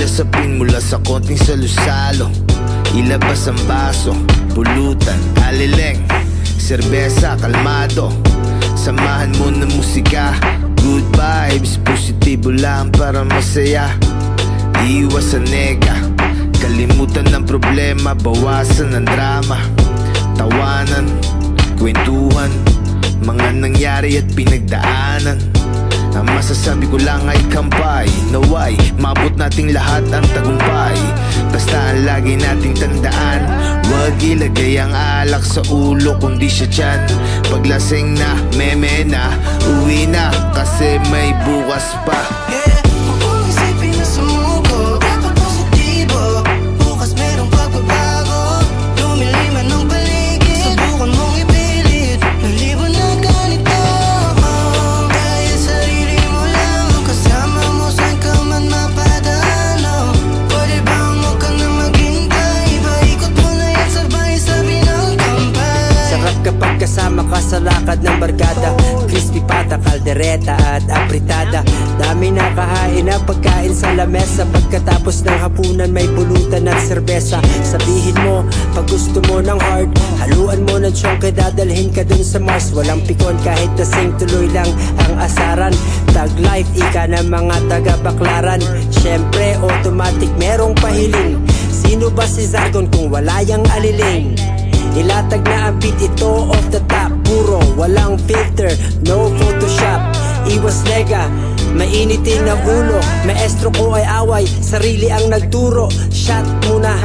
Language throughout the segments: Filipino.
Lasapin mula sa konting salusalo, ilabas ang baso, pulutan, alileng, serbesa, kalmado. Samahan mo ng musika, good vibes, positibo lang para masaya. Iwas sa nega, kalimutan ng problema, bawasan ng drama. Tawanan, kwentuhan, mga nangyari at pinagdaanan. Ang masasabi ko lang ay kampay, naway maabot nating lahat ang tagumpay. Basta ang lagi nating tandaan, wag ilagay ang alak sa ulo kundi siya tiyan. Paglasing na, meme na, uwi na kasi may bukas pa. Kasama ka sa lakad ng barkada, crispy pata, kaldereta at apritada. Dami nakahain na pagkain sa lamesa. Pagkatapos ng hapunan may pulutan at serbesa. Sabihin mo pag gusto mo ng hard, haluan mo ng chonke, dadalhin ka dun sa Mars. Walang pikon kahit nasing tuloy lang ang asaran. Tag life, ika ng mga taga-baklaran. Syempre automatic merong pahiling. Sino ba si Zargon kung wala yang aliling? Ilatag na ang beat, ito off the top, puro, walang filter, no photoshop. Iwas nega, mainitin na ulo. Maestro ko ay away, sarili ang nagturo. Shot muna,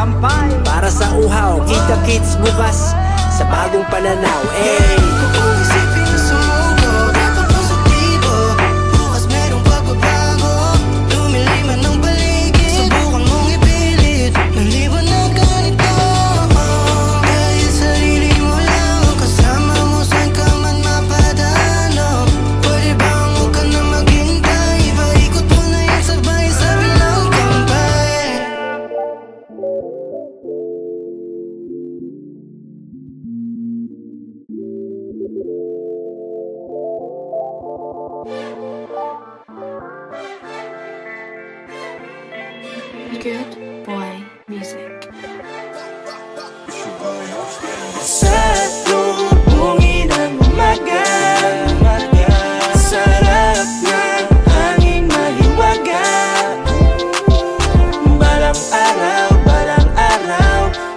para sa uhaw. Kita kits bukas, sa bagong pananaw. Good boy music. Sa lubungin ng umaga, sarap ng hangin maliwaga. Balang araw,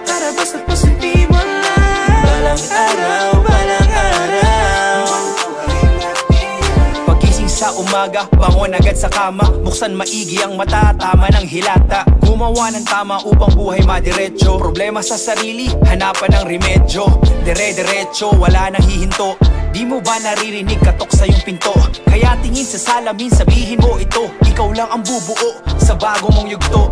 para basta positibo lang. Balang araw. Pagising sa umaga, bangon agad sa kama. Buksan maigi ang mata, tama ng hilata. Gumawa ng tama upang buhay madiretso. Problema sa sarili, hanapan ng remedyo. Dire-diretso, wala nang hihinto. Di mo ba naririnig katok sa iyong pinto? Kaya tingin sa salamin, sabihin mo ito. Ikaw lang ang bubuo sa bago mong yugto.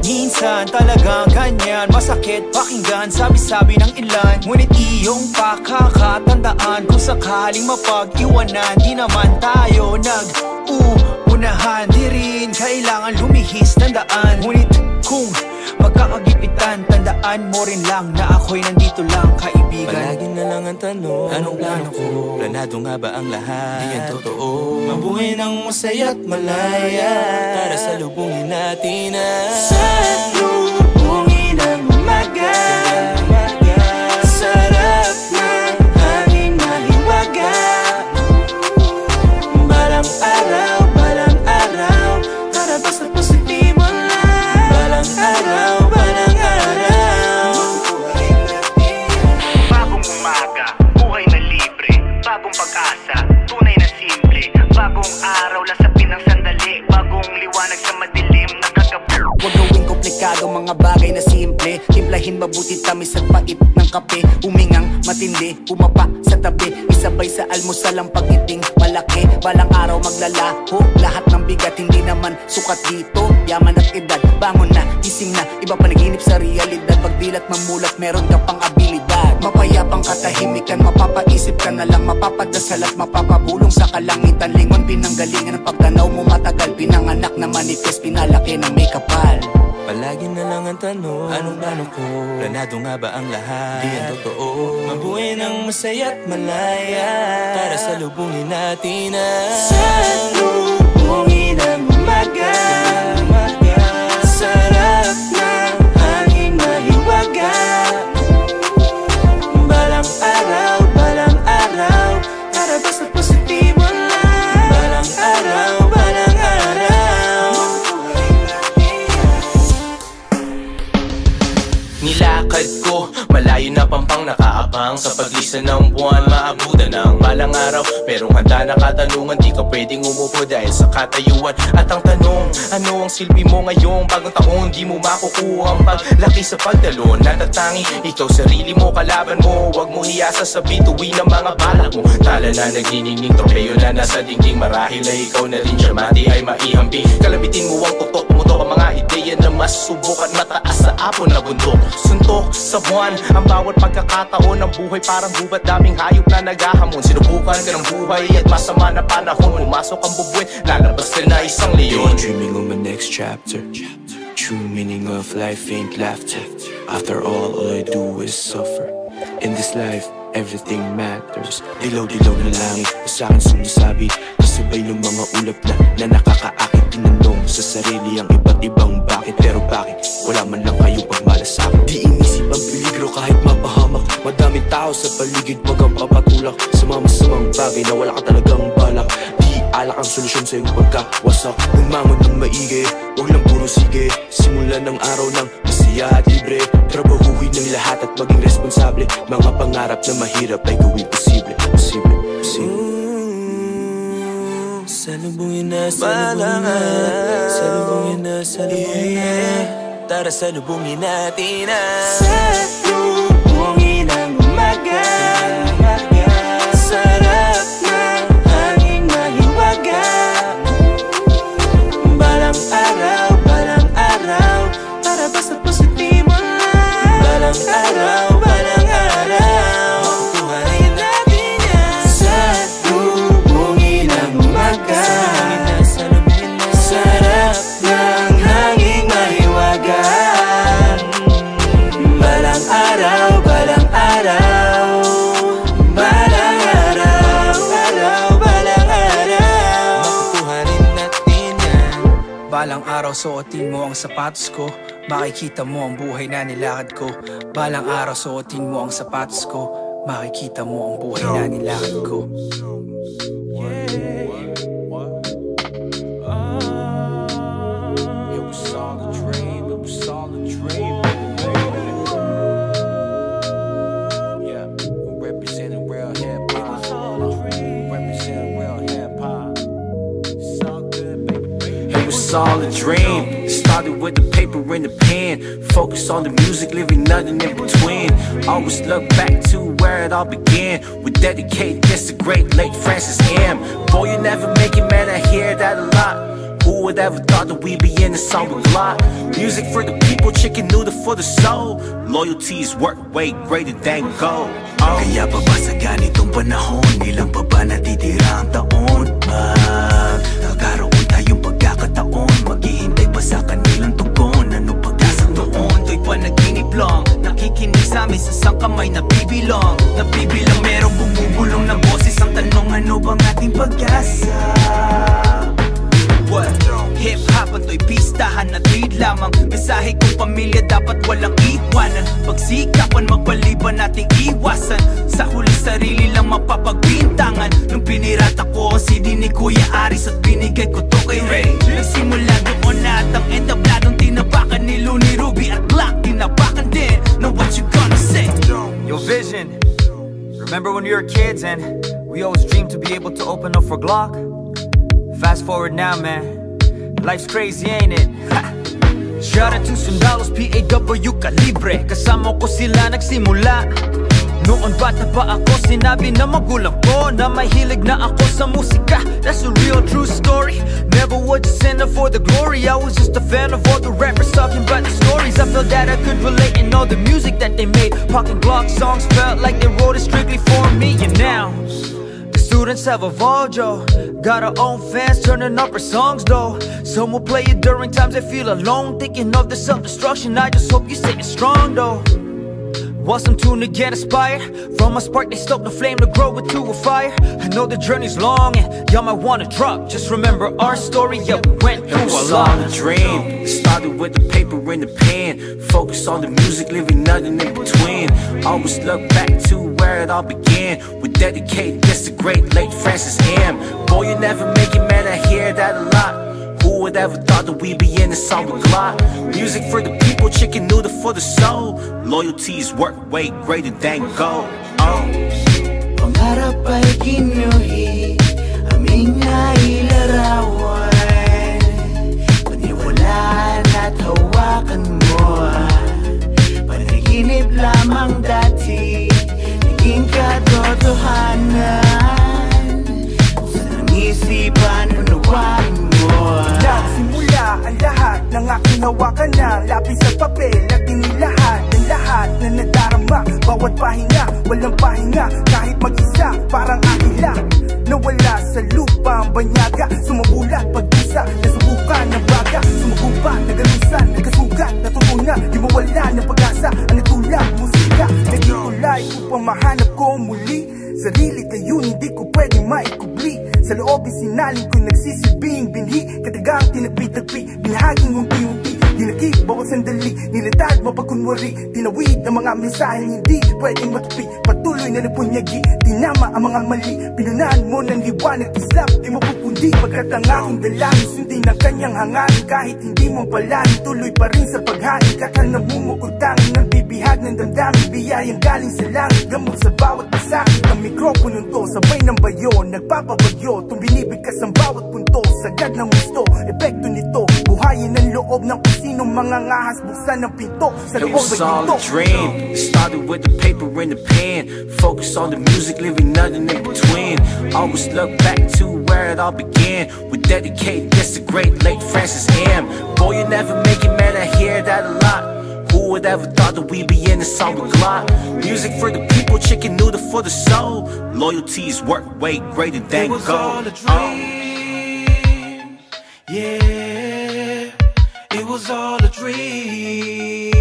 Minsan talagang ganyan, masakit pakinggan, sabi-sabi ng ilan. Ngunit iyong pakakatandaan, kung sakaling mapag-iwanan, di naman tayo nag-uunahan. Di rin kailangan lumihis ng daan. Ngunit kung magkakagipitan, tandaan mo rin lang na ako'y nandito lang, kaibigan. Palagi na lang ang tanong, anong plano ko? Planado nga ba ang lahat? Di yan totoo. Mabuhay ng masaya't malaya, para sa lubungin natin sa lubungin ng umaga, sarap ng hangin maliwaga. Balang araw, para basta positibo lang. Balang araw. Bagong umaga, buhay na libre, bagong pag-asa, tunay na simple. Bagong araw, lasapin ng sandali, bagong liwanag sa madilim na kagabi. Huwag gawing komplikado, mga bagay na simple. Timplahin mabuti, tamis at pait ng kape. Umingang matindi, umapa sa tabi. Isabay sa almusal ang pagiting malaki. Balang araw maglalaho, lahat ng bigat hindi naman sukat dito. Yaman at edad, bangon na, gising na. Iba panaginip sa realidad, pagdilat mamulat, meron ka pang abilidad. Mapayapang katahimikan, mapapaisip ka na lang, mapapadasal at mapapabulong sa kalangitan. Lingon pinanggalingan ang pagtanaw mo matagal. Pinanganak na manifest, pinalaki na may kapal. Palagi na lang ang tanong, anong plano ko? Planado nga ba ang lahat? Di yan totoo. Mabuhay ng masaya't malaya, para sa lubungin natin sa lubungin ng umaga, sa Malayo na pampang nakaabang sa paglisan ng buwan, maabutan ng balang araw. Merong handa na katanungan, di ka pwedeng umupo dahil sa katayuan. At ang tanong, ano ang silbi mo ngayong bagong taon? Di mo makukuha ang paglaki sa pagdalo. Natatangi, ikaw sarili mo, kalaban mo. Huwag mo iasa sa bituin ng mga balak mo. Tala na nagniningning, tropeyo na nasa dingding. Marahil ay ikaw na rin siya, mati ay maihambing. Kalabitin mo ang tutok, tumutok ang mga ideya na mas subukan mataas sa apon na bundok. Suntok sa buwan, ang bawat pagkakataon ng buhay parang gubat, daming hayop na naghahamon. Sinubukan ka ng buhay at masama na panahon. Pumasok ang bubuin, lalabas ka na isang leon. Dreaming of my next chapter. True meaning of life ain't laughter. After all I do is suffer. In this life, everything matters. Dilaw-dilaw na langit na sa'kin sumisabi, kasabay ng mga ulap na nakakaakit. Tinanong sa sarili ang iba't ibang bakit. Pero bakit wala man lang kayong pagmalasakit? Di inisip ang peligro kahit mapahamak. Madaming tao sa paligid, wag kang papatulak sa mga masamang bagay na wala ka talagang balak. Di alak ang solusyon sa iyong pagkawasak. Umangon ng maigi, wag lang puro sige. Simulan ng araw ng masaya at libre. Trabahuhin ng lahat at maging responsable. Mga pangarap na mahirap ay gawin posible. Posible, posible. Salubungin na, salubungin na, salubungin na, salubungin na. Tara salubungin natin na. Salubungin ang umaga. Sarap ng hanging mahiwaga. Balang araw, para basta positibo lang. Balang araw, balang araw, makukuhain natin yan. Salubungin ang umaga. Sarap ng hanging mahiwaga. Balang araw, balang araw, balang araw, balang araw, makukuhain natin yan. Balang araw, suotin mo ang sapatos ko. Makikita mo ang buhay na nilakad ko. Balang araw, suotin mo ang sapatos ko. Makikita mo ang buhay na nilakad ko. It was all a dream, it was all a dream. Yeah, we're representing real hip-hop. Representing real hip-hop. It's all good, baby. It was all a dream. Started with the paper and the pen. Focus on the music, living nothing in between. Always look back to where it all began. We dedicate this to great late Francis M. Boy, you never make it, man, I hear that a lot. Who would ever thought that we'd be in a song with lot? Music for the people, chicken noodle for the soul. Loyalty is work way greater than gold. Kaya pa ba sa ganitong panahon, ilang pa ba natitira ang taon? Nagkaroon tayong pagkakataon, maghihintay pa sa kanilang tugon. Ano pag-asang doon? To'y panaginip lang, nakikinig sa amin sa sangkamay na bibilang. Nabibilang merong bumubulong na boses. Ang tanong, ano bang ating pag-asa? Hip-hop at to'y pistahan na tweet lamang. Mensahe kong pamilya dapat walang iwanan. Pagsikapan magpaliban nating iwasan. Sa huli sarili lang mapapagbintangan. Nung pinirata ko ang CD ni Kuya Aris at binigay ko to kay Ray. Nagsimula doon na at ang entabladong tinabakan ni Looney, Ruby at Glock. Tinabakan din, now what you gonna say? Yo, Vision, remember when we were kids and we always dreamed to be able to open up for Glock? Fast forward now, man, life's crazy, ain't it? Ha! Shout out to Sundalos, PAW Calibre. Kasama ko sila nagsimula. Noon bata pa ako, sinabi na magulang ko na may hilig na ako sa musika. That's a real true story. Never was just in it for the glory. I was just a fan of all the rappers talking about the stories. I felt that I could relate in all the music that they made. Pocket Glock songs felt like they wrote it strictly for me. And now students have evolved, yo. Got our own fans turning up our songs, though. Some will play it during times they feel alone, thinking of the self-destruction. I just hope you stay strong, though. Want some tune to get inspired? From a spark they stoke the flame to grow into a fire. I know the journey's long and y'all might wanna drop. Just remember our story, yeah, we went through a lot. It was all a dream. Started with the paper and the pen. Focus on the music, living nothing in between. Always look back to where it all began. We dedicate this to great late Francis M. Boy, you never make it, man, I hear that a lot. Who would would ever thought that we'd be in a song with Glock? Music for the people, chicken noodle for the soul. Loyalty is work way greater than gold. Pangarap ay ginuhi, aming nailarawan. Paniwalaan at hawakan mo. Panaginip lamang dati, naging katotohanan. Sa nangisipan, unawain mo. Nagsimula ang lahat ng aking hawakan na lapis at papel at inilahat ng lahat na nadarama. Bawat pahinga, walang pahinga kahit mag-isa, parang agila nawala sa lupa ang banyaga. Sumubulat pag-isa, nasubukan ng baga. Sumugupa, nagalusan, nagkasugat, natutunan, di mawala ng pag-asa. Ang natulak, musika, naging kulay upang mahanap ko muli. Sarili kayo hindi ko pwedeng maikubli. Sa loob isinaling ko nagsisilbing binhi. Katagang tinagpi-tagpi, binahaging unti-unti. Dinakip bawat sandali, nilatag mapagkunwari. Tinawid ang mga mensaheng hindi pwedeng matupi. Patuloy na napunyagi, tinama ang mga mali. Pinunahan mo ng liwanag, islap, di mapupundi. Pagkat ang aking dalangin, sundin ang kanyang hangarin. Kahit hindi mo palanin, tuloy pa rin sa paghain. Kakang namumukutangin ng bibihag ng damdamin. Biyayang galing sa langit, gamot sa bawat pasakit. Ang mikropono to, sabay ng bayo, nagpapabagyo. Tumbilibig ka sa bawat punto, sagad ng gusto. Epekto nito, buhayin ang loob ng kusinong mga ngahas. Buksan ng pinto, sa It loob was all a dream. It started with the paper and the pen. Focus on the music, living nothing in between. Always look back to where it all began. We dedicate this to great late Francis M. Boy, you never make it, man, I hear that a lot. Who would ever thought that we'd be in a song with Glock? Music for the people, chicken noodle for the soul. Loyalty is work way greater than gold. It was all a dream. Yeah, it was all a dream.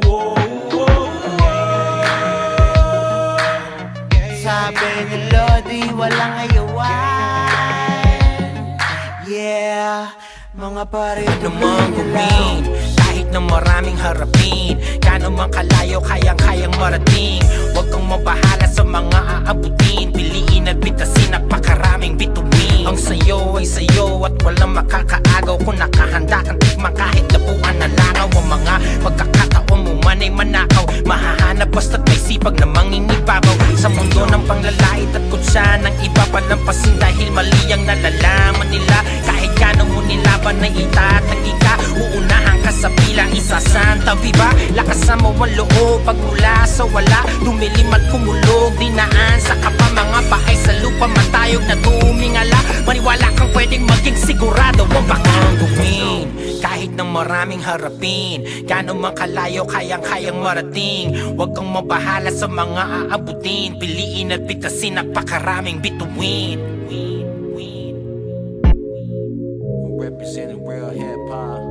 Whoa, whoa, whoa. Sabi ni Lodi, walang ayawan. Yeah, mga pare Namang gawin, kahit na maraming harapin. Kano man kalayo, kayang-kayang marating. Huwag kang mabahala sa mga aabutin. Piliin at bitasin at pakaraming bituin. Ang sayo ay sayo at walang makakaagaw. Kung nakahanda kang tikman kahit labuan na langaw. Ang mga pagkakataon mo man ay manakaw. Mahahanap basta't may sipag na mangingibabaw. Sa mundo ng panglalait at kutsa ng iba palampasin. Dahil mali ang nalalaman nila. Kahit gano'n mo nilaban na itatagi ka. Uunahan ka sa bilang isa santa viva. Lakasan mo ang loob pag mula sa wala. Dumilim at kumulog, dinaan sa kapa. Mga bahay sa lupa matayog na tumingala. Maniwala kang pwedeng maging sigurado ang bakang gawin. Kahit ng maraming harapin. Gano'n man kalayo, kayang-kayang marating. Huwag kang mabahala sa mga aabutin. Piliin at bitasin at pakaraming bituin. Representing real hip-hop.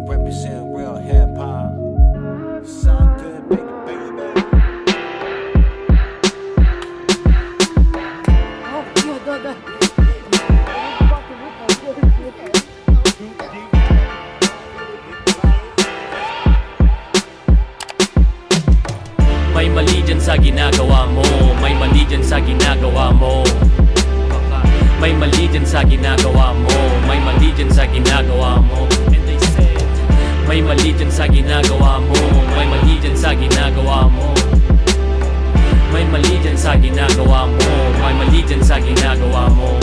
Representing real hip-hop. Sound good, baby, baby. May mali dyan sa ginagawa mo. May mali dyan sa ginagawa mo. May mali dyan sa ginagawa mo. May mali dyan sa ginagawa mo. And they said, may mali dyan sa ginagawa mo. May mali dyan sa ginagawa mo. May mali dyan sa ginagawa mo. May mali dyan sa ginagawa mo.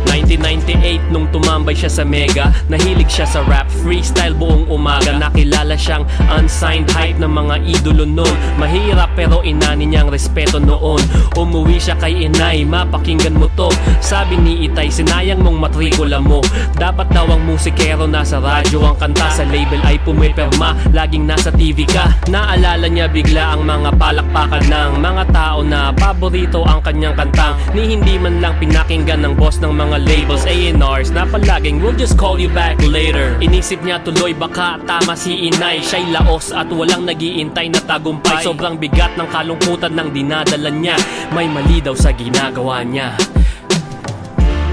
1998 nung tumambay siya sa Mega. Nahilig siya sa rap, freestyle buong umaga. Nakilala siyang unsigned hype ng mga idolo nun. Mahirap pero inani niyang respeto noon. Umuwi siya kay inay, mapakinggan mo to. Sabi ni Itay, sinayang mong matrikula mo. Dapat daw ang musikero nasa radyo ang kanta. Sa label ay pumipirma, laging nasa TV ka. Naalala niya bigla ang mga palakpakan ng mga tao na paborito ang kanyang kantang. Ni hindi man lang pinakinggan ng boss ng mga labels, A&Rs na palaging we'll just call you back later. Inisip niya tuloy baka tama si inay. Siya'y laos at walang nagiintay na tagumpay. Sobrang bigat ng kalungkutan ng dinadala niya. May mali daw sa ginagawa niya.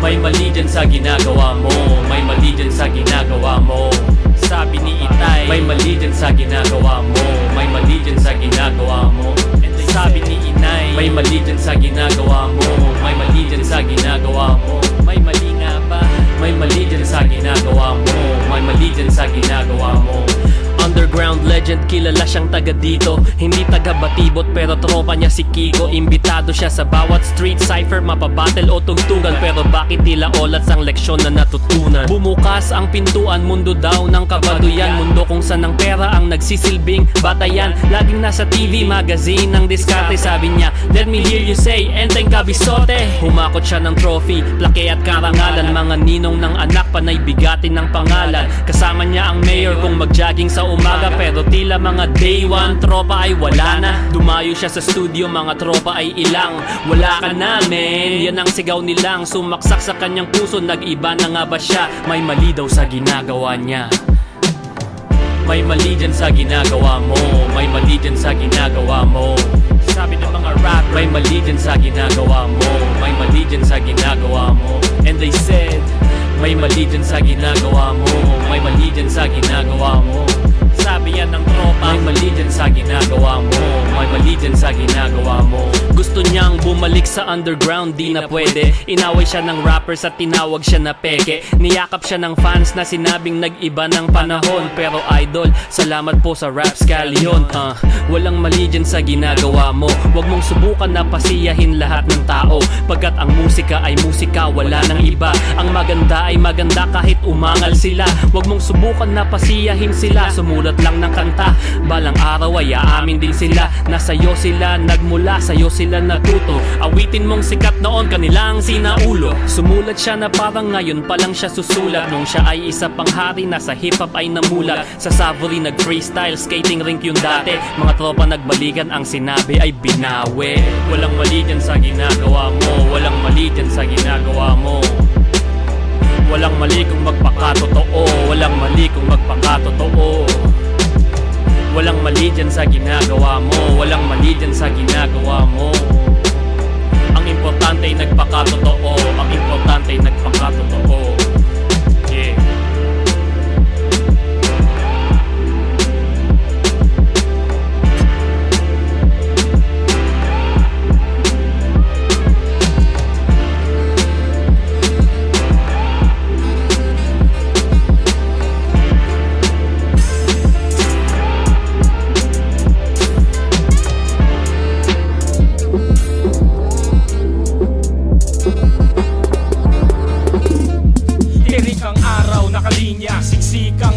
May mali dyan sa ginagawa mo. May mali dyan sa ginagawa mo. Sabi ni Itay, may mali dyan sa ginagawa mo. May mali dyan sa ginagawa mo. Sabi ni Inay, may mali dyan sa ginagawa mo. May mali dyan sa ginagawa mo. May mali nga ba? sa ginagawa mo. Underground legend, kilala siyang taga dito. Hindi taga Batibot pero tropa niya si Kiko. Imbitado siya sa bawat street cipher, mapabattle o tugtugan. Pero bakit tila olat ang leksyon na natutunan? Bumukas ang pintuan, mundo daw ng kabaduyan. Mundo kung saan ang pera ang nagsisilbing batayan. Laging nasa TV, magazine ng diskarte. Sabi niya, let me hear you say, Enteng Kabisote. Humakot siya ng trophy, plake at karangalan. Mga ninong ng anak, panay bigatin ng pangalan. Kasama niya ang mayor kung mag-jogging sa umaga. Pero tila mga day one, tropa ay wala na. Dumayo siya sa studio, mga tropa ay ilang. Wala ka na men, yan ang sigaw nilang. Sumaksak sa kanyang puso, nag-iba na nga ba siya? May mali daw sa ginagawa niya. May mali dyan sa ginagawa mo. May mali dyan sa ginagawa mo. Sabi ng mga rap, may mali dyan sa ginagawa mo. May mali dyan sa ginagawa mo. And they said, may mali dyan sa ginagawa mo. May mali dyan sa ginagawa mo. Sabi yan ng tropa, may mali dyan sa ginagawa mo. May mali dyan sa ginagawa mo. Gusto niyang bumalik sa underground, di na pwede. Inaway siya ng rappers at tinawag siya na peke. Niyakap siya ng fans na sinabing nag-iba ng panahon. Pero idol, salamat po sa Rap Scallion. Walang mali dyan sa ginagawa mo. Huwag mong subukan na pasiyahin lahat ng tao. Pagkat ang musika ay musika, wala nang iba. Ang maganda ay maganda kahit umangal sila. Huwag mong subukan na pasiyahin sila. Sumulat lang ng kanta, balang araw ay aamin din sila na sa'yo sila nagmula, sa'yo sila natuto. Awitin mong sikat noon, kanilang sinaulo. Sumulat siya na parang ngayon pa lang siya susulat. Nung siya ay isa pang hari, nasa hip-hop ay namulat. Sa Savory nag-freestyle, skating rink yung dati. Mga tropa nagbalikan, ang sinabi ay binawi. Walang mali dyan sa ginagawa mo. Walang mali dyan sa ginagawa mo. Walang mali kung magpakatotoo. Walang mali kung magpakatotoo. Walang mali dyan sa ginagawa mo. Walang mali dyan sa ginagawa mo. Ang importante ay nagpakatotoo. Ang importante ay nagpakatotoo. Yeah.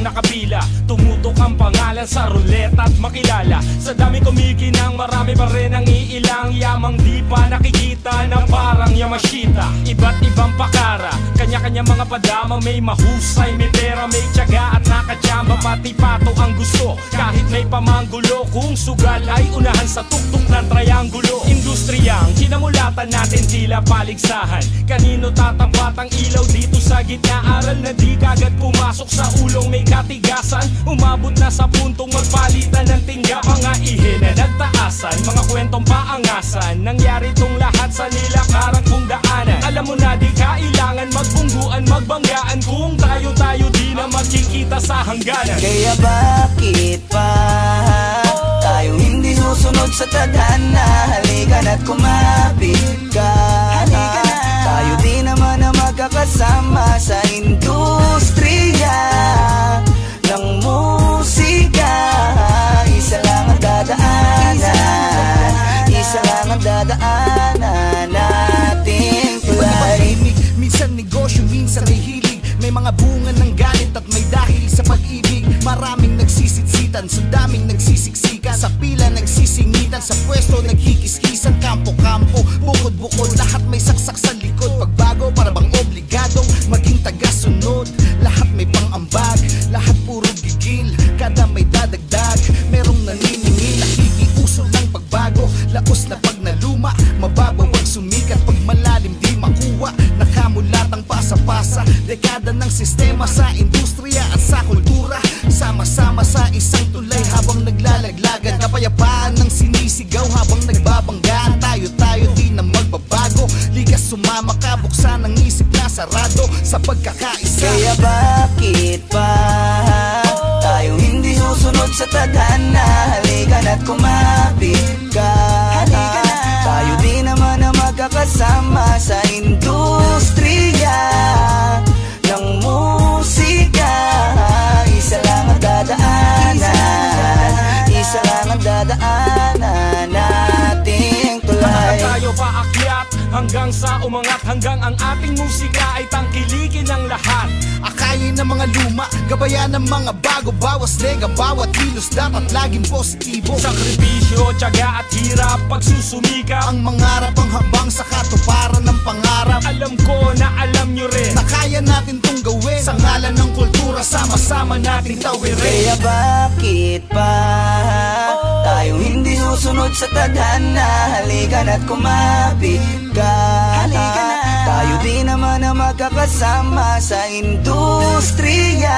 Nakapila, tumutok ang pangalan sa ruleta at makilala. Sa dami kumikinang, marami pa rin ang iilang yamang di pa nakikita na parang Yamashita. Iba't ibang pakara, kanya-kanya mga padama. May mahusay, may pera, may tiyaga at nakachamba. Pati pato ang gusto, kahit may pamanggulo. Kung sugal ay unahan sa tuktok ng triangulo. Industriyang kinamulatan natin tila paligsahan. Kanino tatapat ang ilaw dito sa gitna? Aral na di kagad pumasok sa ulong may katigasan. Umabot na sa puntong magpalitan ng tingga. Mga ihe na nagtaasan, mga kwentong paangasan. Nangyari tong lahat sa nilakaran kong daanan. Alam mo na di kailangan magbungguan, magbanggaan. Kung tayo-tayo di na magkikita sa hangganan. Kaya bakit pa tayo hindi susunod sa tadhana? Halika na't kumapit ka. Tayo di naman na magkakasama sa industriya ng musika. Isa lang ang dadaanan, isa lang ang dadaanan nating tulay. Minsan negosyo, minsan may hilig. May mga bunga ng galit at may dahil sa pag-ibig. Maraming nagsisitsitan, sa daming nagsisiksikan. Sa pila nagsisingitan, sa pwesto naghikiskisan. Kampo-kampo, bukod-bukod, lahat may saksak sa likod. Pagbago para bang obligadong maging taga-sunod. Lahat may pang-ambag, lahat puro gigil. Kada may dadagdag, merong naniningil. Nakikiuso ng pagbago, laos na pag naluma. Mababaw ang sumikat, pag malalim di makuha. Nakamulatang pasa-pasa, dekada ng sistema sa industriya at sa kultura. Sama-sama sa isang tulay habang naglalaglagan. Kapayapaan ng sinisigaw habang nagbabanggaan. Tayo-tayo di na magbabago. Likas sumama ka, buksan ang isip na sarado sa pagkakaisa. Kaya bakit pa tayo hindi susunod sa tadhana? Halika na't kumapit ka. Tayo di naman na magkakasama sa industriya ng musika. Isa hanggang sa umangat, hanggang ang ating musika ay tangkilikin ng lahat. Akayin ng mga luma, gabayan ng mga bago, bawas nega, bawat kilos dapat laging positibo. Sakripisyo, tiyaga at hirap, pagsusumika, ang mangarap ang habang sa katuparan ng pangarap. Alam ko na alam nyo rin na kaya natin tong gawin, sa ngalan ng kultura sama-sama nating tawirin. Kaya bakit pa tayo hindi susunod sa tadhana? Halika na't kumapit ka. Tayo di naman na magkakasama sa industriya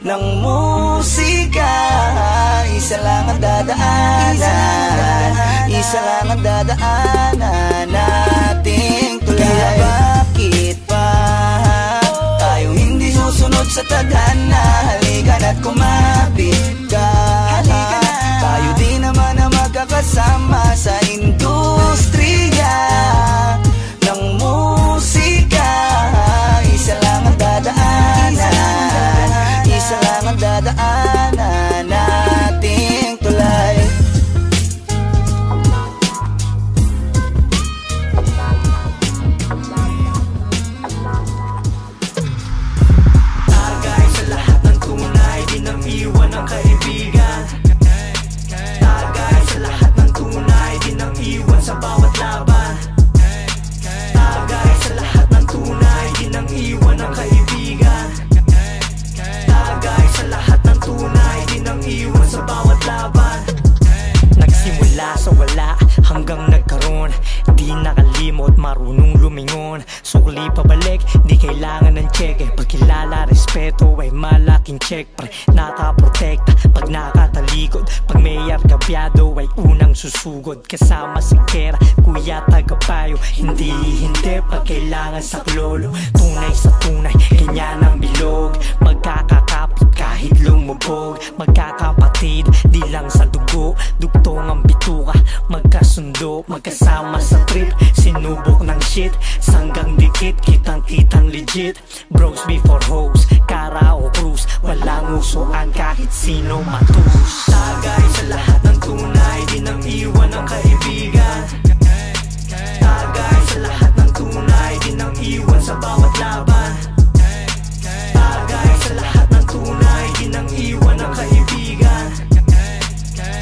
ng musika. Isa lang ang dadaanan, isa lang ang dadaanan nating tulay. Kaya bakit pa tayo hindi susunod sa tadhana? Halika na't kumapit ka. Tayo di naman na magkakasama sa industriya ng musika. Isa lang ang dadaanan, isa lang ang dadaanan nating tulay. Tagay sa lahat ng tunay, di nang iwan ang kaibigan. Tagay sa lahat ng tunay, di nang iwan sa bawat laban. Tagay sa lahat ng tunay, di nang iwan ang kaibigan. Tagay sa lahat ng tunay, di nang iwan sa bawat laban. Nagsimula sa wala hanggang nagkaroon, di nakalimot, marunong lumingon. Sukli pabalik, di kailangan ng cheque. Pagkilala, respeto ay malaking check. Pre, nakaprotekta pag nakatalikod. Pag may argabyado ay unang susugod. Kasama si Kera, kuya tagapayo. Hindi pag kailangan sa klolo. Tunay sa tunay, ganyan ang bilog. Magkakakapit kahit lumubog. Magkakapatid, di lang sa dugo. Dugtong ang bituka, magkasundo. Magkasama sa trip, sinubok ng shit. Sanggang dikit, kitang-kitang legit. Bros before hoes, Kara o Cruz. Walang usuan kahit sino matus. Tagay sa lahat ng tunay, di nang iwan ang kaibigan. Tagay sa lahat ng tunay, di nang iwan sa bawat laban. Tagay sa lahat ng tunay, di nang iwan ang kaibigan.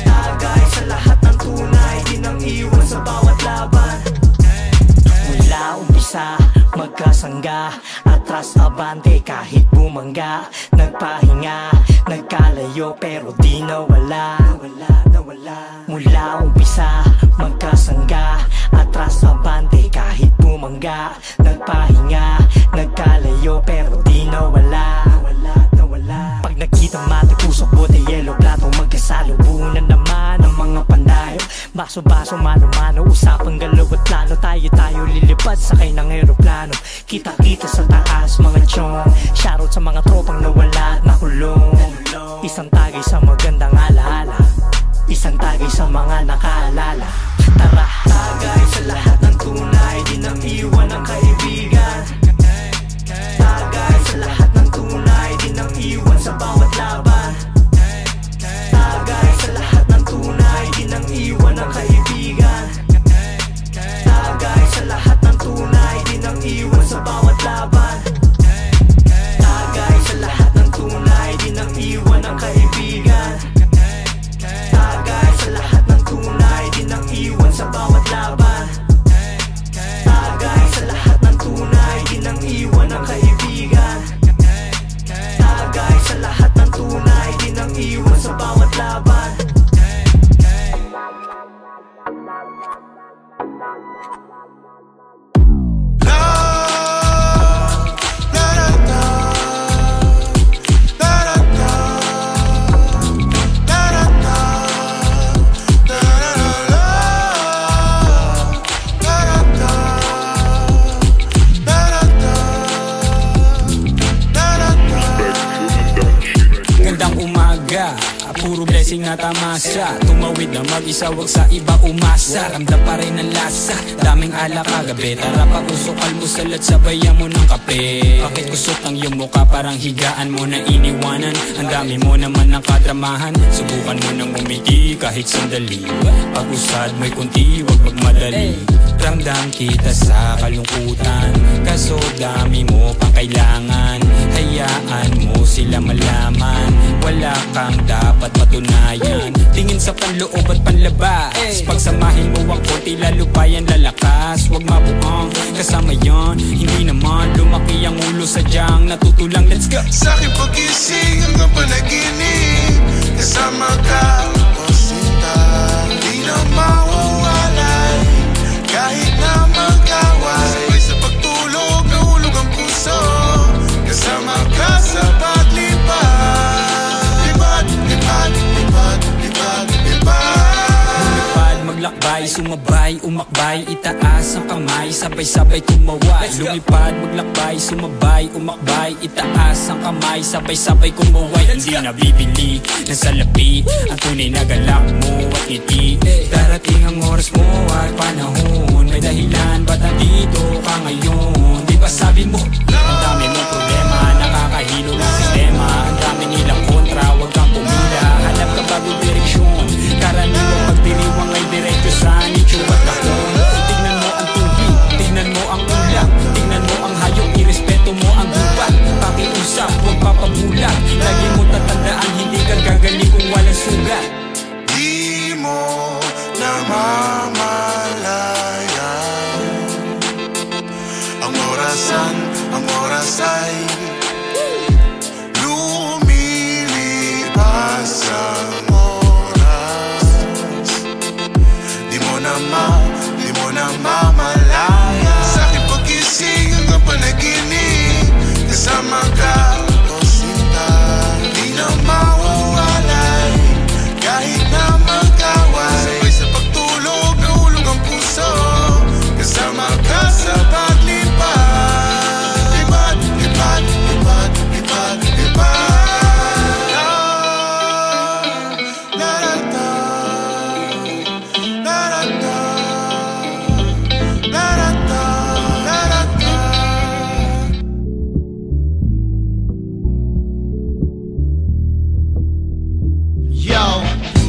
Tagay sa lahat ng tunay, di nang iwan sa bawat laban. Mula umpisa, magkasangga, atras abante kahit bumangga. Nagpahinga, nagkalayo pero di nawala. Mula umpisa, magkasangga, atras abante kahit bumangga. Nagpahinga, nagkalayo pero di nawala. Pag nakita mati, pusok, bote, yelo, plato, magkasalubunan naman ang mga pandayo. Baso-baso, mano-mano, usapang galaw at plano. Tayo lilipad sakay ng aeroplano. Kita-kita sa taas mga chong. Shoutout sa mga tropang nawala at nakulong. Isang tagay sa magandang alaala, isang tagay sa mga nakaalala. Tara! Tagay sa lahat ng tunay, di nang iwan ang kaibigan. Tagay sa lahat ng tunay, di nang iwan sa bawat laban. Tagay sa lahat ng tunay, di nang iwan ang kaibigan. Tagay sa lahat ng tunay, di nang iwan sa bawat laban. Tagay sa lahat ng tunay, di nang iwan ang kaibigan. Tagay sa lahat ng tunay, di nang iwan sa bawat laban. Tagay sa lahat ng puro blessing na tamasa. Tumawid na mag-isa, wag sa iba umasa. Ramdam pa rin ang lasa, daming alak kagabi. Tara pag-usok, almusal at sabayan mo ng kape. Bakit kusot ang iyong mukha, parang higaan mo na iniwanan. Ang dami mo naman ng kadramahan, subukan mo nang umiti kahit sandali. Pag-usad mo'y kunti, wag magmadali. Ramdam kita sa kalungkutan, kaso dami mo pang kailangan. Hayaan mo sila malaman, wala kang dapat patunayan. Tingin sa panloob at panlabas, pagsamahin mo ang konti, lalo pa yan lalakas. Huwag mabuang kasama yan, hindi naman lumaki ang ulo, sadyang natutulang. Let's go! Sa aking pag-ising hanggang panaginip, kasama ka o sinta, di na mawawalay kahit na mag-away. Sabay sa pagtulog, nahulog ang puso, kasama ka sa paglipad. Lipad, lipad, lipad, lipad, lipad. Lumipad, maglakbay, sumabay, umakbay, itaas ang kamay, sabay-sabay tumaway. Lumipad, maglakbay, sumabay, umakbay, itaas ang kamay, sabay-sabay kumaway. Hindi nabibili ng salapi ang tunay na galak mo at ngiti. Darating ang oras mo at panahon, may dahilan ba't nandito ka ngayon? Di ba sabi mo, ang dami mong problema, nakakahilo ng sistema. Ang dami nilang kontra, wag kang pumila, hanap ka bagong direksyon. Karaniwang pagdiriwang ay diretso sa nicho at kahon. Tignan mo ang tubig, tignan mo ang ulan, tignan mo ang hayop, irespeto mo ang gubat. Pakiusap, huwag papabulat, lagi mo tatandaan, hindi ka gagaling kung walang sugat. Di mo namamalayan ang oras ay lumilipas ang oras. Di mo namamalayan. Sa aking pag-ising hanggang panaginip, kasama ka o sinta, di na mawawalay kahit na mag-away. Sabay sa pagtulog, nahulog ang puso, kasama ka sa paglipad. Lipad, lipad, lipad, lipad, lipad. Narata, narata, narata, narata. Yo,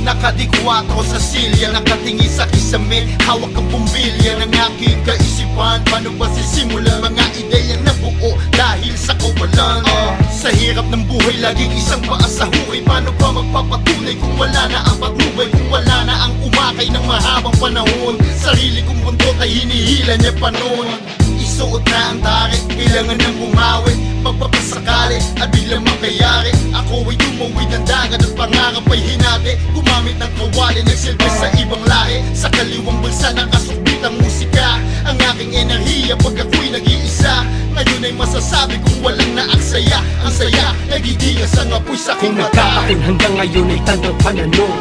nakadikwatro sa silya, nakatingi sa kisame, hawak ang bumbilya ng aking kaisipan. Paano ba sisimulan mga ideyang nabuo dahil sa kawalan? Sa hirap ng buhay, laging isang paa sa hukay. Paano ba magpapatunay kung wala na ang patnubay, kung wala na ang umakay ng mahabang panahon? Sarili kong buntot ay hinihila niya pa noon. Isuot na ang tarik, kailangan ng bumawi, magpapasakali at biglang mangyayari. Ako ay tumawid ng dagat at pangarap ay hinati. Gumamit ng kawali, nagsilbi sa ibang lahi. Sa kaliwang bulsa nakasukbit ang musika, ang aking enerhiya pag ako'y nag-iisa. Ngayon ay masasabi kung walang naaksaya. Ang saya, nagdidigas ang apoy sa aking mata. Kung nagkataon hanggang ngayon ay tandang pananong,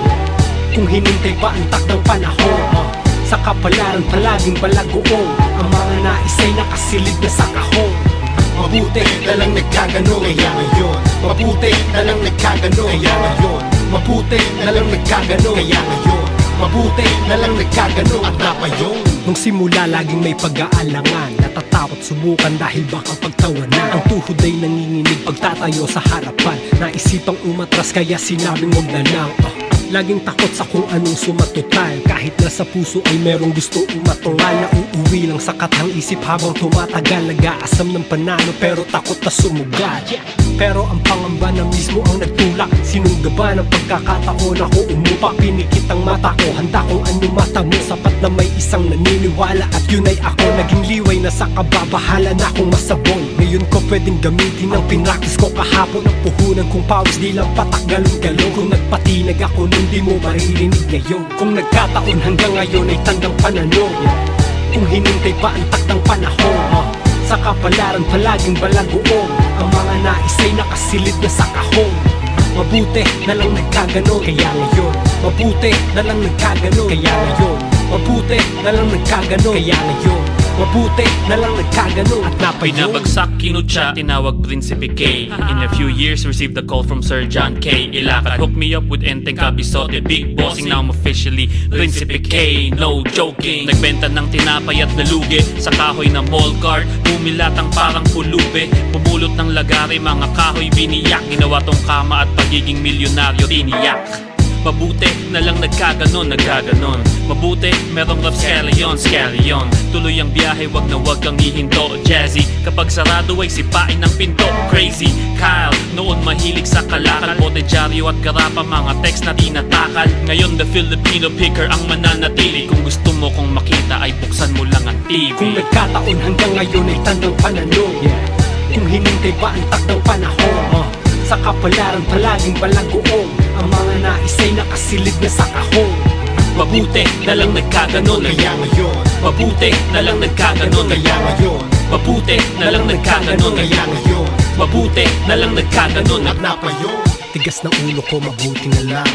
kung hinintay pa ang takdang panahon, sa kapalaran palaging balagoong, ang mga nais ay nakasilid na sa kahon. Mabuti na lang nagkagano kaya ngayon, mabuti na lang nagkagano kaya ngayon, mabuti na lang nagkagano kaya ngayon, mabuti na lang nagkagano at napayon. Nung simula laging may pag-aalangan, natatakot subukan dahil baka pagtawanan. Ang tuhod ay nanginginig pagtatayo sa harapan, naisipang umatras kaya sinabing wag na lang. Laging takot sa kung anong sumatotal, kahit nasa puso ay merong gusto umatungal. Na uuwi lang sa katang isip habang tumatagal, nag-aasam ng panalo pero takot na sumugal. Pero ang pangamba na mismo ang nagtulak, sinunggaban ang pagkakataon ako umupa. Pinikit ang mata ko, handa kong anumata mo, sapat na may isang naniniwala at yun ay ako. Naging liway na sa kababahala na akong masabong, ngayon ko pwedeng gamitin ang pinraktis ko kahapon. Ang puhunan kong pawis di lang patak galong-galong, kung nagpatinag ako hindi mo maririnig ngayon. Kung nagkataon hanggang ngayon ay tandang pananong, kung hinintay pa ang takdang panahon, sa kapalaran palaging balagoong, ang mga nais ay nakasilid na sa kahon. Mabuti na lang nagkagano kaya ngayon, mabuti na lang nagkagano kaya ngayon, mabuti na lang nagkagano kaya ngayon, Mabuti na lang nagkaganon at napayon. Pinabagsak, kinutya, tinawag Prinsipe K. In a few years, received a call from Sir John K. Ilacad, hooked me up with Enteng Cabizote, big bossing. Now I'm officially Prinsipe K, no joking. Nagbenta ng tinapay at nalugi sa kahoy na mall cart. Bumilatang parang pulube, pumulot ng lagari, mga kahoy biniyak. Ginawa tong kama at pagiging milyonaryo tiniyak. Mabuti na lang nagkaganon. Mabuti merong rap scallion. Tuloy ang biyahe, wag na wag kang hihinto. Jazzy, kapag sarado ay sipain ng pinto. Crazy Kyle, noon mahilig sa kalakal, botedyaryo at garapa, mga text na tinatakal. Ngayon the Filipino picker ang mananatili. Kung gusto mo kong makita ay buksan mo lang ang TV. Kung nagkataon hanggang ngayon ay tandang pananong, kung hinintay ba ang takdang panahon, sa kapalaran palaging balagoong, ang mga nais ay nakasilid na sa kahon. Mabuti na lang nagkaganon, kaya ngayon. Mabuti na lang nagkaganon, kaya ngayon. Mabuti na lang nagkaganon, kaya ngayon. Mabuti na lang nagkaganon at napayon. Tigas ng ulo ko, mabuti na lang.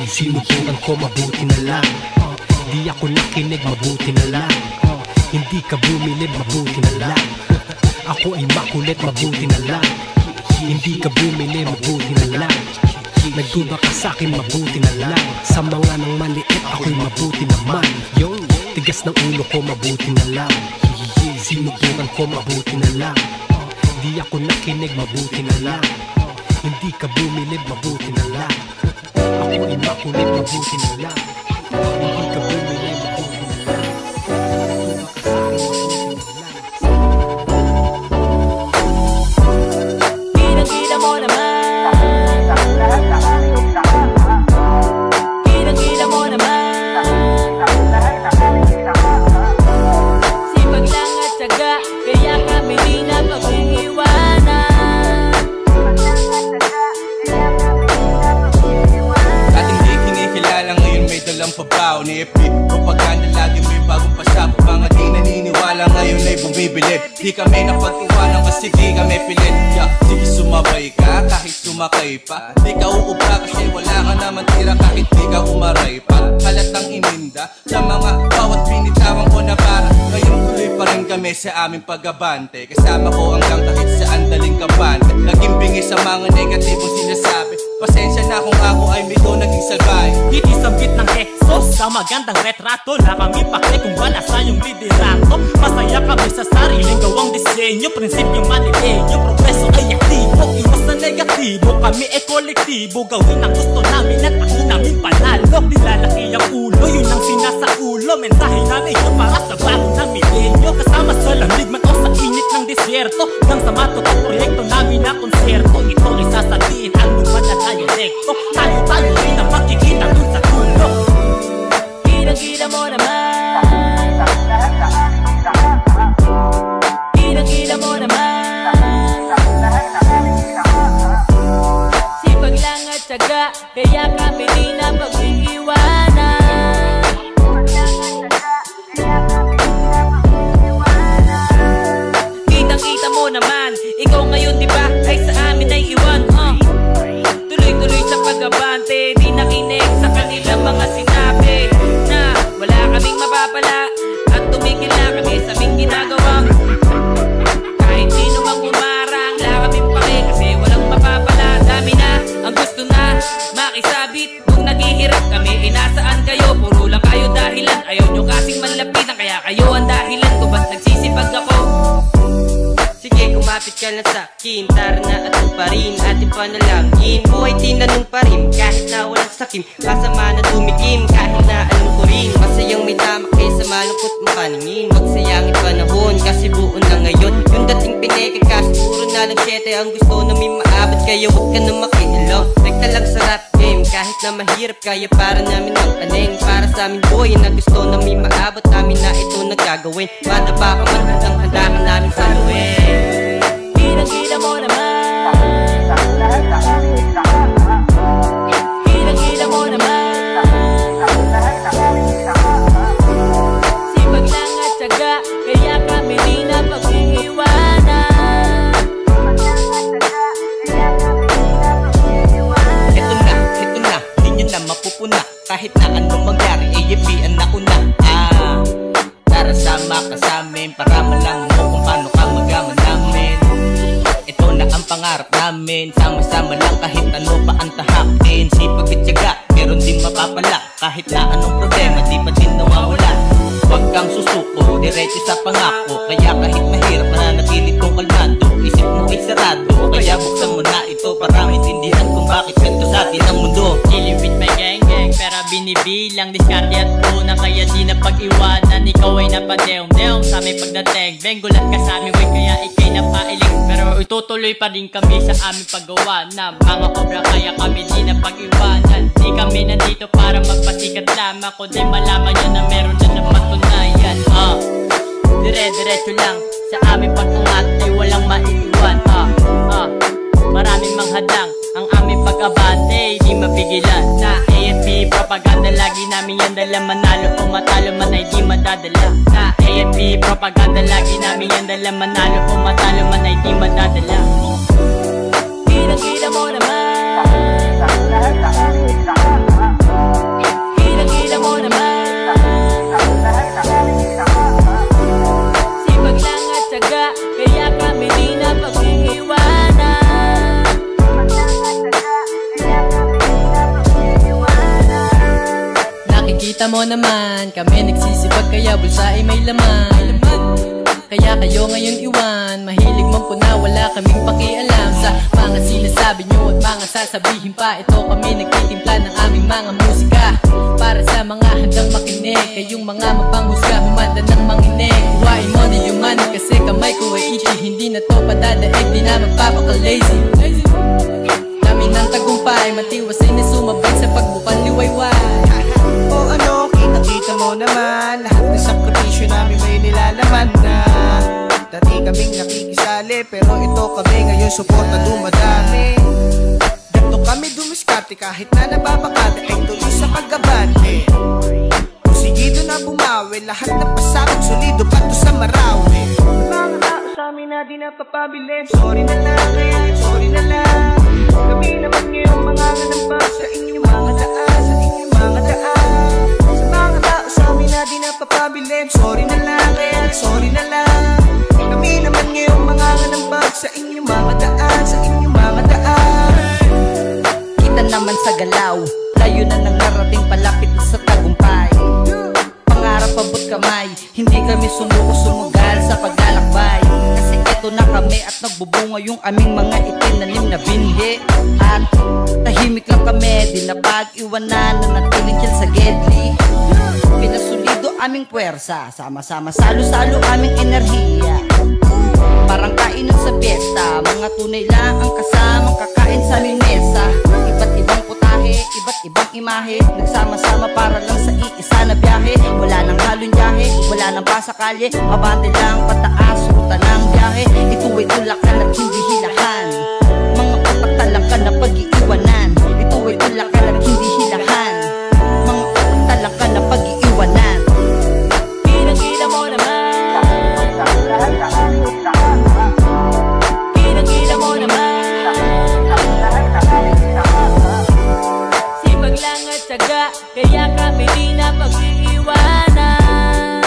Sinubukan ko, mabuti na lang. Di ako nakinig, mabuti na lang. Hindi ka bumilib, mabuti na lang. Ako ay makulit, mabuti na lang. Hindi ka bumili, mabuti na lang. Nagduda ka sa'kin, mabuti na lang. Sa mga nang maliit, ako'y mabuti naman. Yo, tigas ng ulo ko, mabuti na lang. Sinubukan ko, mabuti na lang. Di ako nakinig, mabuti na lang. Hindi ka bumilib, mabuti na lang. Ako ay makulit, mabuti na lang. Hindi ka bumilib, mabuti na lang. Kitang-kita mo naman. Kitang-kita mo naman. Sipag lang at tiyaga, kaya kami di na pag-iiwanan. Dating di kinikilala, ngayon may dalang pabaw ni FB. Propaganda lagi may bagong pasap. Mga di naniniwala ngayon ay bumibilib. Di kami napag-iwanan kasi di kami pilit. Sige sumabay ka kahit sumakay pa. Di ka uubra kasi wala ka naman tira kahit di ka umaray pa. Halatang ininda sa mga bawat pinitawan ko na para. Ngayon tuloy pa rin kami sa aming pag-abante. Kasama ko hanggang kahit saan daling kabante. Naging bingi sa mga negatibong sinasabi. Pasensya na kung ako ay medyo naging salbay. Hindi sabit ng eksos sa magandang retrato. Na kami pake kung wala sa yung liderato. Masaya kami sa sariling gawang disenyo. Prinsipyo manileyo, progreso ay aktibo. Iwas na negatibo, kami ay kolektibo. Gawin ang gusto namin at ang namin panalo. Nilalaki ang ulo, yun ang sinasaulo. Mensahe namin yun para sa bago ng milenyo. Kasama sa lamig man o sa init ng disyerto. Nang sa matutong proyekto namin na konserto. Ito ay sasabihin ang lumad na tayo rekto. Tayo rin ang makikita dun sa tulo. Kitang-kita mo naman. Kitang-kita mo naman. Sipag lang at tiyaga, kaya kami di na pag-iiwanan. Kitang-kita mo naman, ikaw ngayon diba ay sa amin ay iwan. Tuloy-tuloy sa pag-abante, di nakinig sa kanilang mga sinabi na wala kaming mapapala at tumigil na kami sa aming ginagawang. Kahit sino mang umarang, wala kaming pake kasi walang mapapala. Dami na ang gusto na makisabit. Nung naghihirap kami, inasaan kayo? Puro lang kayo dahilan, ayaw nyo kasing manlapitan. Kaya kayo ang dahilan kung ba't nagsisipag ako. Sige, kumapit ka na sa'kin. Tara na at pa rin ating panalangin. Buhay tinanong pa rin kahit na walang sakim. Kasama na tumikim kahit na alam ko rin. Masayang may tama kaysa malungkot makaningin. Huwag sayangin panahon kasi buo na ngayon. Yung dating pineke ka siguro na lang 7 ang gusto namin maabot. Kaya huwag ka na makialaw. Rekta lang sa rap game kahit na mahirap. Kaya para namin ang aneng. Para sa amin boy na gusto namin maabot. Namin na ito nagagawin. Madaba ka man hanggang handa ka namin saluin. Kitang-kita mo naman. Kitang-kita mo naman. Sipag lang at tiyaga, kaya kami di na pag-iiwanan. Ito na, di nyo na mapupuna. Kahit na anong mangyari, AFP-an ako na. Tara sama ka sa amin. namin. Sama-sama lang kahit ano pa ang tahakin. Sipag at tiyaga, meron din mapapala. Kahit na anong problema, di pa din nawawala. Huwag kang susuko, diretso sa pangako. Kaya kahit mahirap, mananatili kong kalmado. Isip mo ay sarado, kaya buksan mo na ito para maintindihan kung bakit ganito sa atin ang mundo. Chilling with my gang-gang, pera binibilang. Diskarte at una, kaya di na pag-iwanan. Ikaw ay napadeong-deong sa aming pagdating. Benggulat ka sa aming way, kaya ikay napailing. Pero itutuloy pa rin kami sa aming paggawa ng mga obra, kaya kami di na pag-iwanan. Di kami nandito para magpasikat lamang, kundi malaman nyo na meron na napatunayan. Dire-diretso lang sa aming pag-angat ay walang maiiwan. Maraming manghadang ang aming pag-abante, di mapigilan. Na AFP propaganda, lagi namin yan dala. Manalo o matalo man ay di madadala. Na AFP propaganda, lagi namin yan dala. Manalo o matalo man ay di madadala. Kita-kita mo naman, kita-kita mo naman. Sipag lang at tiyaga, kaya kami di na pag-iiwanan. Nakikita mo naman, kami nagsisipag kaya bulsa ay may laman. Kaya kayo ngayon iwan, mahilig man po na wala kaming pakialam sa mga sinasabi nyo at mga sasabihin pa. Ito kami nagtitimpla ng aming mga musika para sa mga handang makinig. Kayong mga mapanghusga, humanda ng manginig. Huwain mo na yung money kasi kamay ko ay itchy. Hindi na to padadaig, di na magpapaka-lazy. Dami ng tagumpay, matiwasay na sumabay sa pagbukang liwayway. O ano, kita-kita mo naman, lahat na sakripisyo namin may nilalaman na. Dati kaming nakikisali, pero ito kami ngayon suporta dumadami. Ganto kami dumiskarte kahit na nababakate ay tuloy sa paggabante. Pusigido na bumawi, lahat na pasabog solido pato sa marawi. Mga tao sa amin na di napapabilin, sorry na lang, kaya sorry na lang. Kami naman ngayon mga ganampas sa inyong mga daan, sa inyong mga daan. Sa mga tao sa amin na di napapabilin, sorry na lang, kaya sorry na lang. Kami naman ngayong mga ganambag sa inyong mga daan, sa inyong mga daan. Kita naman sa galaw, layo na nang narating palapit sa tagumpay. Pangarap abot kamay, hindi kami sumuko-sumugal sa paglalakbay. Kasi eto na kami at nagbubunga yung aming mga itinanim na binhi. At tahimik lang kami, di na pag-iwanan na natiling dyan sa gedli. Pinasulido aming puwersa, sama-sama salo-salo aming enerhiya. Parang kainan sa piyesta, mga tunay lang ang kasamang kakain sa aming mesa. Iba't ibang putahe, iba't ibang imahe, nagsama-sama para lang sa iisa na biyahe. Wala nang halong biyahe, wala nang pasakalye, mabante lang pataas, ruta ng biyahe. Ito ay tulakan at hindi hilahan, mga patatalang ka na pag-iiwanan. Ito ay tulakan at hindi hilahan, mga patatalang ka na pag-iiwanan. Kita-kita mo naman, kita-kita mo naman. Sipag lang at tiyaga, kaya kami di na pag-iiwanan.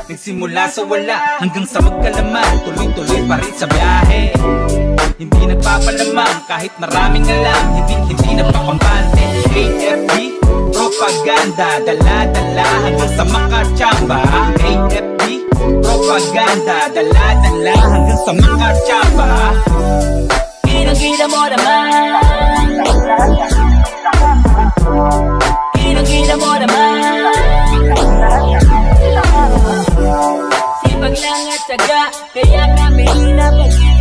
Nagsimula sa wala hanggang sa magkalaman, tuloy-tuloy pa rin sa biyahe. Hindi nagpapalamang kahit maraming alam, hindi napakampante. AFP propaganda, dala-dala hanggang sa makachamba. AFP propaganda, dala-dala hanggang sa makachamba. Kita-kita mo naman, kita-kita mo naman. Sipag lang at tiyaga, kaya kami di na pag-iiwanan.